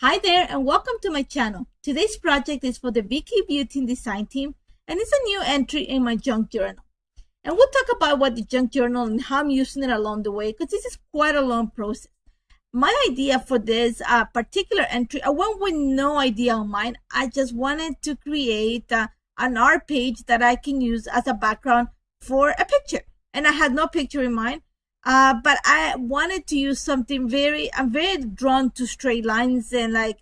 Hi there and welcome to my channel. Today's project is for the Vicki Boutin design team and it's a new entry in my Junque Journal. And we'll talk about what the Junque Journal and how I'm using it along the way because this is quite a long process. My idea for this particular entry, I went with no idea on mine. I just wanted to create an art page that I can use as a background for a picture. And I had no picture in mind. But I wanted to use something I'm very drawn to straight lines and like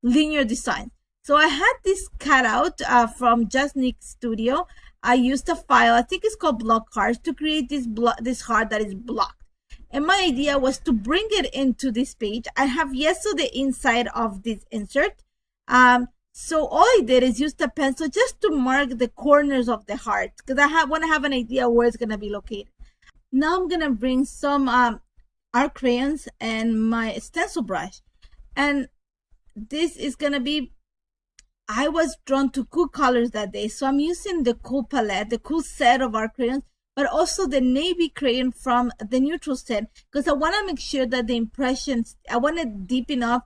linear design. So I had this cut out from Just Nick Studio. I used a file, I think it's called block hearts, to create this heart that is blocked. And my idea was to bring it into this page. I have yeso the inside of this insert. So all I did is use the pencil just to mark the corners of the heart because I want to have an idea where it's going to be located. Now I'm going to bring some art crayons and my stencil brush. And this is going to be, I was drawn to cool colors that day. So I'm using the cool palette, the cool set of art crayons, but also the navy crayon from the neutral set. Because I want to make sure that the impressions, I want it deep enough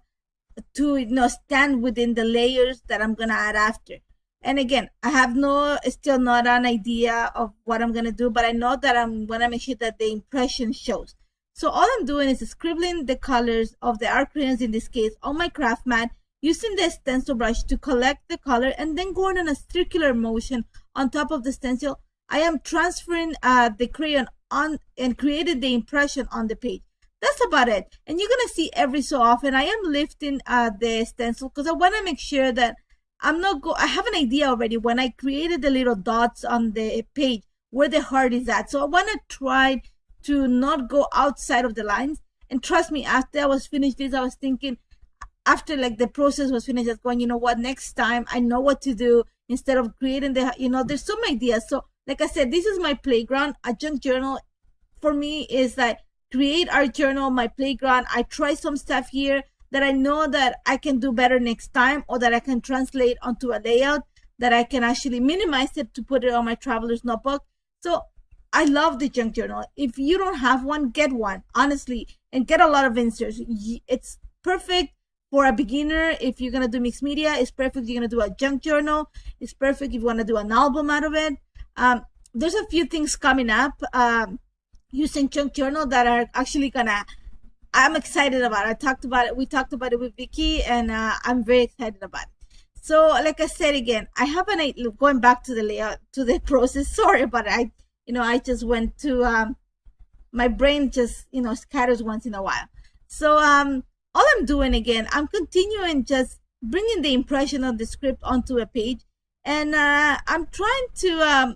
to stand within the layers that I'm going to add after. And again, I have still not an idea of what I'm going to do, but I know that I'm going to make sure that the impression shows. So all I'm doing is scribbling the colors of the art crayons, in this case, on my craft mat, using the stencil brush to collect the color and then going in a circular motion on top of the stencil. I am transferring the crayon on and creating the impression on the page. That's about it. And you're going to see every so often, I am lifting the stencil because I want to make sure that I have an idea already when I created the little dots on the page where the heart is at. So I want to try to not go outside of the lines. And trust me, after I was finished this, I was thinking, after like the process was finished, I was going, you know what, next time I know what to do instead of creating there's some ideas. So like I said, this is my playground. A Junque Journal for me is like create art journal, my playground. I try some stuff here that I know that I can do better next time, or that I can translate onto a layout that I can actually minimize it to put it on my traveler's notebook. So I love the Junque Journal. If you don't have one, get one, honestly, and get a lot of inserts. It's perfect for a beginner. If you're going to do mixed media, it's perfect. You're going to do a Junque Journal. It's perfect if you want to do an album out of it. There's a few things coming up using Junque Journal that are actually I'm excited about it. We talked about it with Vicki, and I'm very excited about it. So like I said, again, I have going back to the layout, to the process. Sorry about it. I just went to, my brain just, scatters once in a while. So all I'm doing, again, I'm continuing just bringing the impression of the script onto a page. And I'm trying to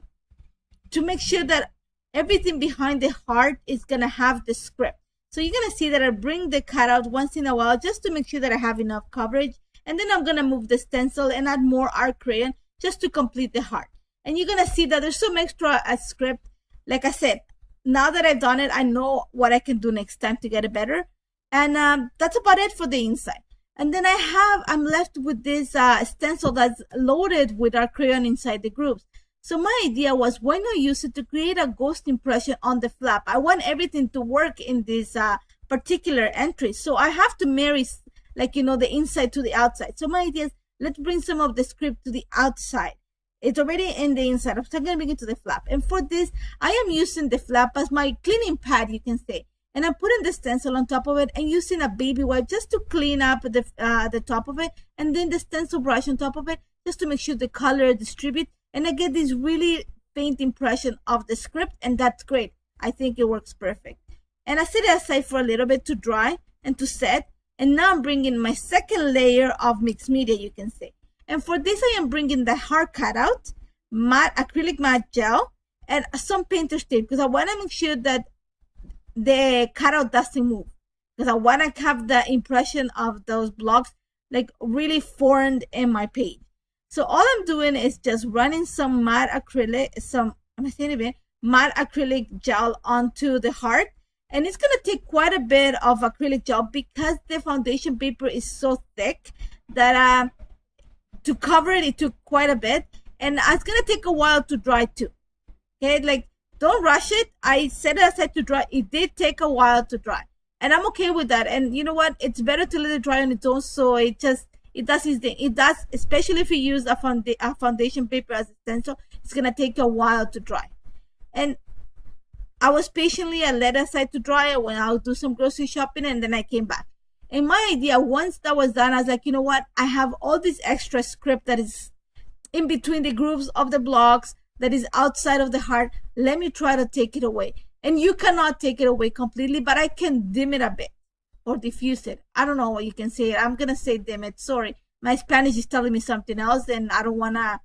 make sure that everything behind the heart is going to have the script. So you're going to see that I bring the cutout once in a while just to make sure that I have enough coverage. And then I'm going to move the stencil and add more art crayon just to complete the heart. And you're going to see that there's some extra script. Like I said, now that I've done it, I know what I can do next time to get it better. And that's about it for the inside. And then I'm left with this stencil that's loaded with art crayon inside the grooves. So my idea was, why not use it to create a ghost impression on the flap? I want everything to work in this particular entry. So I have to marry, the inside to the outside. So my idea is, let's bring some of the script to the outside. It's already in the inside. So I'm going to bring it to the flap. And for this, I am using the flap as my cleaning pad, you can say. And I'm putting the stencil on top of it and using a baby wipe just to clean up the top of it. And then the stencil brush on top of it just to make sure the color distributes. And I get this really faint impression of the script, and that's great. I think it works perfect. And I set it aside for a little bit to dry and to set. And now I'm bringing my second layer of mixed media, you can say. And for this, I am bringing the heart cutout, acrylic matte gel, and some painter's tape, because I want to make sure that the cutout doesn't move. Because I want to have the impression of those blocks like really formed in my page. So all I'm doing is just running some matte acrylic gel onto the heart. And it's going to take quite a bit of acrylic gel because the foundation paper is so thick that to cover it took quite a bit. And it's going to take a while to dry too. Okay, don't rush it. I set it aside to dry. It did take a while to dry. And I'm okay with that. And you know what? It's better to let it dry on its own, so it does its thing. It does, especially if you use a foundation paper as a stencil, it's gonna take a while to dry. And I was patiently, I let it aside to dry when I'll do some grocery shopping, and then I came back. And my idea, once that was done, I was like, you know what? I have all this extra script that is in between the grooves of the blocks, that is outside of the heart. Let me try to take it away. And you cannot take it away completely, but I can dim it a bit or diffuse it. I don't know what you can say. I'm going to say dim it. Sorry. My Spanish is telling me something else, and I don't want to,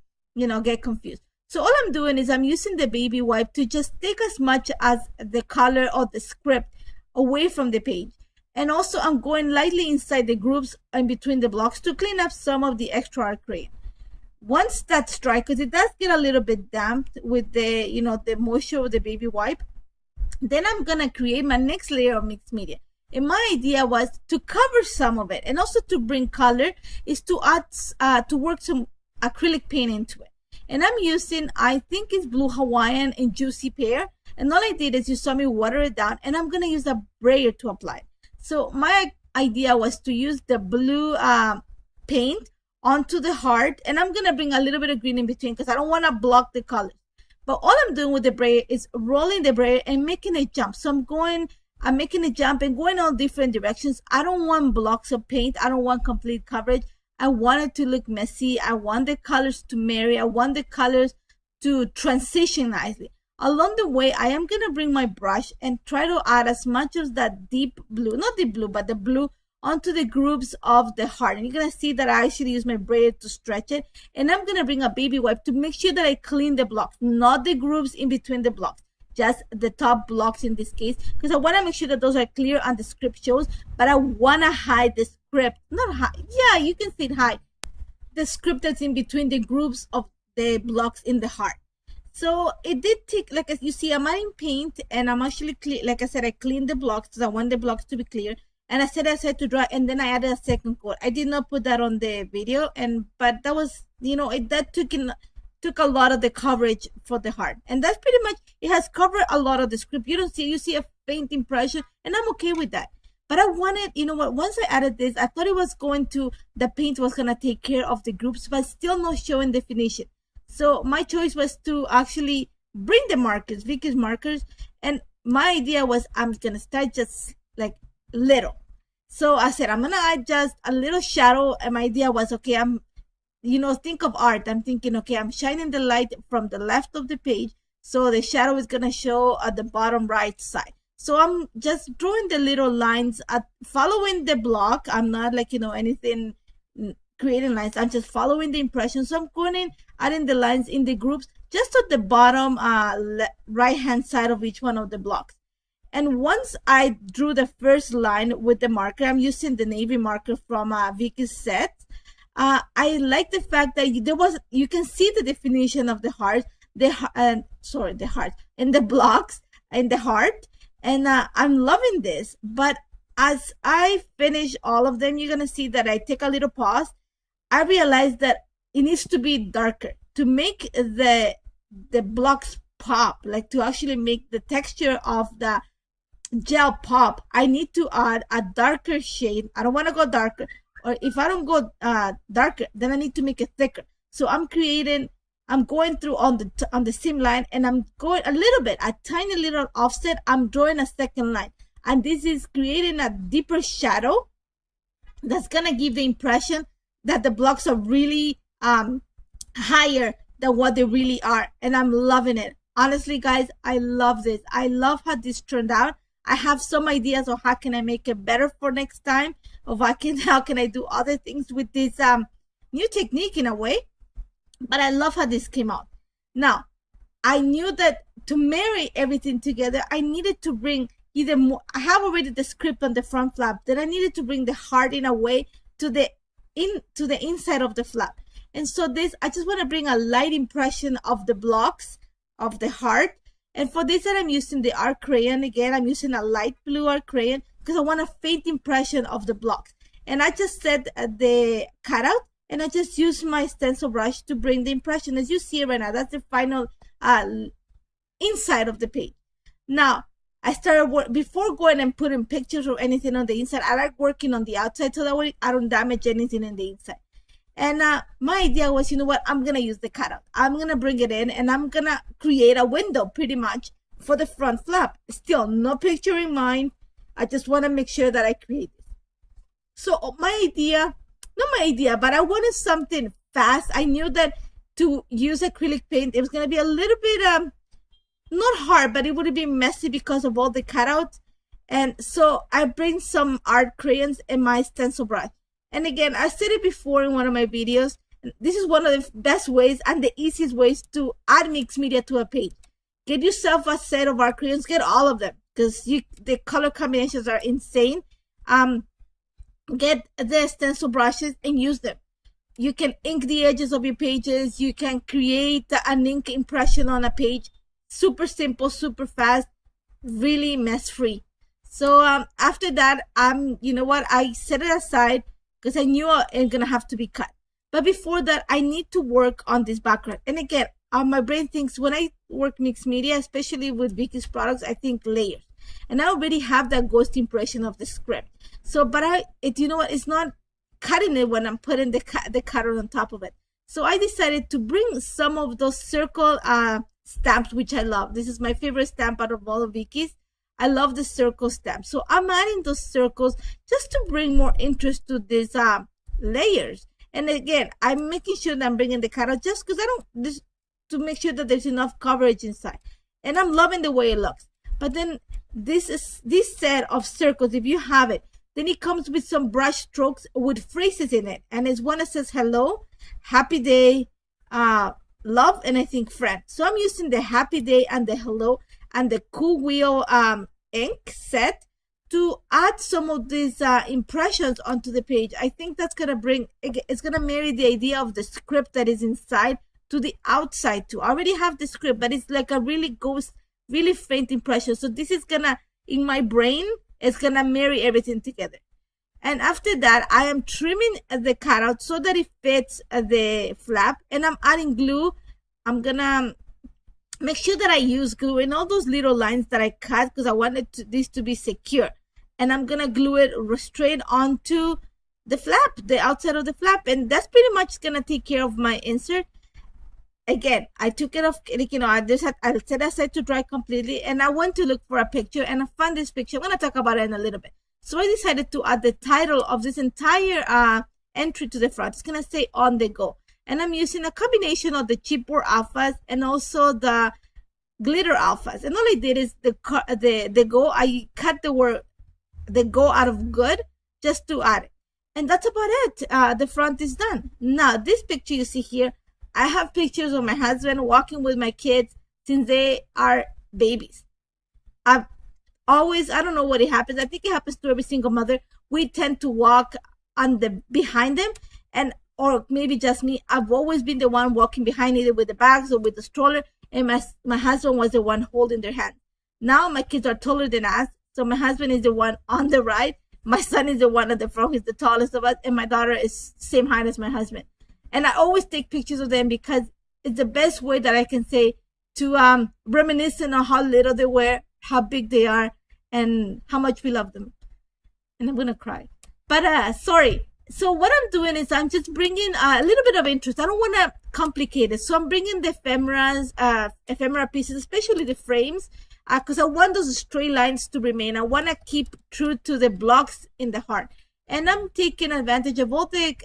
get confused. So all I'm doing is I'm using the baby wipe to just take as much as the color or the script away from the page. And also I'm going lightly inside the grooves in between the blocks to clean up some of the extra art crayon. Once that's dry, because it does get a little bit damp with the, the moisture of the baby wipe, then I'm going to create my next layer of mixed media. And my idea was to cover some of it, and also to bring color, is to add, to work some acrylic paint into it. And I'm using, I think it's Blue Hawaiian and Juicy Pear. And all I did is you saw me water it down, and I'm going to use a brayer to apply it. So my idea was to use the blue paint onto the heart, and I'm going to bring a little bit of green in between because I don't want to block the colors. But all I'm doing with the brayer is rolling the brayer and making it jump. So I'm making it jump and going all different directions. I don't want blocks of paint. I don't want complete coverage. I want it to look messy. I want the colors to marry. I want the colors to transition nicely. Along the way, I am going to bring my brush and try to add as much of that deep blue, not deep blue, but the blue onto the grooves of the heart. And you're going to see that I actually use my brayer to stretch it. And I'm going to bring a baby wipe to make sure that I clean the blocks, not the grooves in between the blocks, just the top blocks in this case, because I want to make sure that those are clear and the script shows, but I want to hide the script, not hide, yeah, you can see it hide, the script that's in between the grooves of the blocks in the heart. So it did take, like as you see, I'm adding paint, and I'm actually like I said, I cleaned the blocks because I want the blocks to be clear, and I set it aside to dry, and then I added a second coat. I did not put that on the video, but that was, that took a lot of the coverage for the heart, and that's pretty much, it has covered a lot of the script. You see a faint impression, and I'm okay with that. But I wanted, once I added this, I thought the paint was going to take care of the groups, but still not showing definition. So my choice was to actually bring the markers, Vicki's markers. And my idea was I'm going to start just like little. So I said, I'm going to add just a little shadow. And my idea was, okay, think of art. I'm thinking, okay, I'm shining the light from the left of the page. So the shadow is going to show at the bottom right side. So I'm just drawing the little lines, following the block. I'm not like, anything creating lines. I'm just following the impression. So I'm going in, adding the lines in the groups, just at the bottom right-hand side of each one of the blocks. And once I drew the first line with the marker, I'm using the navy marker from Vicki's set. I like the fact that you can see the definition of the heart, the heart, and the blocks and the heart. And I'm loving this. But as I finish all of them, you're going to see that I take a little pause. I realized that it needs to be darker to make the blocks pop, like to actually make the texture of the gel pop. I need to add a darker shade. I don't want to go darker, or if I don't go darker, then I need to make it thicker. So I'm going through on the seam line, and I'm going a little bit, a tiny little offset. I'm drawing a second line, and this is creating a deeper shadow that's gonna give the impression that the blocks are really higher than what they really are. And I'm loving it. Honestly, guys, I love this. I love how this turned out. I have some ideas of how can I make it better for next time, of how can I do other things with this new technique in a way. But I love how this came out. Now, I knew that to marry everything together, I needed to bring either more. I have already the script on the front flap, then I needed to bring the heart in a way to the inside of the flap. And so I just want to bring a light impression of the blocks of the heart. And for this, I'm using the art crayon again. I'm using a light blue art crayon because I want a faint impression of the blocks. And I just set the cutout, and I just use my stencil brush to bring the impression. As you see right now, that's the final inside of the page. Now, I started before going and putting pictures or anything on the inside. I like working on the outside so that way I don't damage anything in the inside. And my idea was, you know what, I'm going to use the cutout. I'm going to bring it in and I'm going to create a window pretty much for the front flap. Still, no picture in mind. I just want to make sure that I create it. So not my idea, but I wanted something fast. I knew that to use acrylic paint, it was going to be a little bit, not hard, but it would be messy because of all the cutouts. And so I bring some art crayons and my stencil brush. And again, I said it before in one of my videos, this is one of the best ways and the easiest ways to add mixed media to a page. Get yourself a set of art crayons, get all of them, because the color combinations are insane. Get the stencil brushes and use them. You can ink the edges of your pages. You can create an ink impression on a page. Super simple, super fast, really mess-free. So after that, you know what, I set it aside because I knew it was going to have to be cut. But before that, I need to work on this background. And again, my brain thinks when I work mixed media, especially with Vicki's products, I think layers. And I already have that ghost impression of the script. So, but you know what, it's not cutting it when I'm putting the cutter on top of it. So I decided to bring some of those circle stamps, which I love. This is my favorite stamp out of all of Vicki's. I love the circle stamp. So I'm adding those circles just to bring more interest to these layers. And again, I'm making sure that I'm bringing the cutout just because to make sure that there's enough coverage inside. And I'm loving the way it looks. But then this set of circles, if you have it, then it comes with some brush strokes with phrases in it. And it's one that says hello, happy day, love, and I think friend. So I'm using the happy day and the hello and the cool wheel ink set to add some of these impressions onto the page. I think that's gonna it's gonna marry the idea of the script that is inside to the outside too. I already have the script, but it's like a really faint impression. So this is gonna, in my brain, it's gonna marry everything together. And after that, I am trimming the cutout so that it fits the flap, and I'm adding glue. I'm gonna make sure that I use glue in all those little lines that I cut because I wanted this to be secure. And I'm gonna glue it straight onto the flap, the outside of the flap, and that's pretty much gonna take care of my insert. Again, I took it off, you know, I set aside to dry completely, and I went to look for a picture, and I found this picture. I'm gonna talk about it in a little bit. So I decided to add the title of this entire entry to the front. It's gonna say on the go. And I'm using a combination of the chipboard alphas and also the glitter alphas. And all I did is the go, I cut the word the go out of good just to add it. And that's about it. The front is done. Now, this picture you see here, I have pictures of my husband walking with my kids since they are babies. I don't know what it happens. I think it happens to every single mother. We tend to walk behind them, or maybe just me. I've always been the one walking behind, either with the bags or with the stroller, and my husband was the one holding their hand. Now my kids are taller than us, so my husband is the one on the right. My son is the one at the front. He's the tallest of us, and my daughter is same height as my husband. And I always take pictures of them because it's the best way that I can say to reminisce on how little they were, how big they are, and how much we love them. And I'm gonna cry. But sorry. So what I'm doing is I'm just bringing a little bit of interest. I don't want to complicate it. So I'm bringing the ephemera pieces, especially the frames, because I want those straight lines to remain. I want to keep true to the blocks in the heart. And I'm taking advantage of all the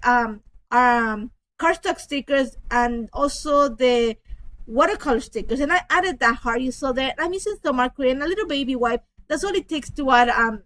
cardstock stickers and also the watercolor stickers. And I added that heart you saw there. I'm using some marker and a little baby wipe. That's all it takes to add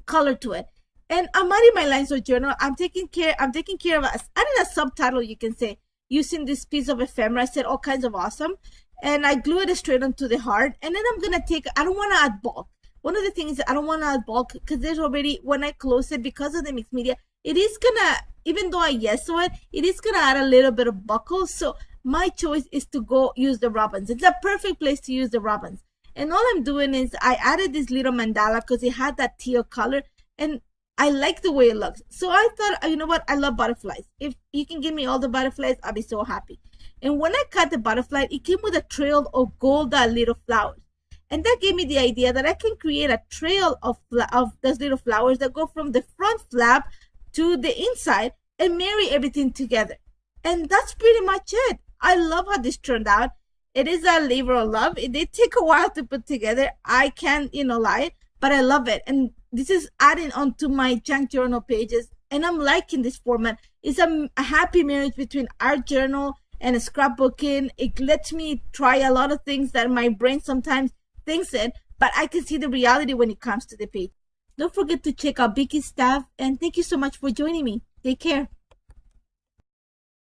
color to it. And I'm adding my lines of journal. I'm taking care of adding a subtitle, you can say, using this piece of ephemera. I said all kinds of awesome. And I glue it straight onto the heart. And then I'm going to I don't want to add bulk. One of the things I don't want to add bulk because there's already, when I close it, because of the mixed media, it is going to, even though I gesso it is going to add a little bit of buckle. So my choice is to go use the robins. It's a perfect place to use the robins. And all I'm doing is I added this little mandala because it had that teal color. And I like the way it looks. So I thought, you know what? I love butterflies. If you can give me all the butterflies, I'll be so happy. And when I cut the butterfly, it came with a trail of gold little flowers. And that gave me the idea that I can create a trail of those little flowers that go from the front flap to the inside and marry everything together. And that's pretty much it. I love how this turned out. It is a labor of love. It did take a while to put together. I can't, lie, but I love it. And this is adding on to my junk journal pages. And I'm liking this format. It's a happy marriage between art journal and scrapbooking. It lets me try a lot of things that my brain sometimes thinks it, but I can see the reality when it comes to the page. Don't forget to check out Vicki's stuff. And thank you so much for joining me. Take care.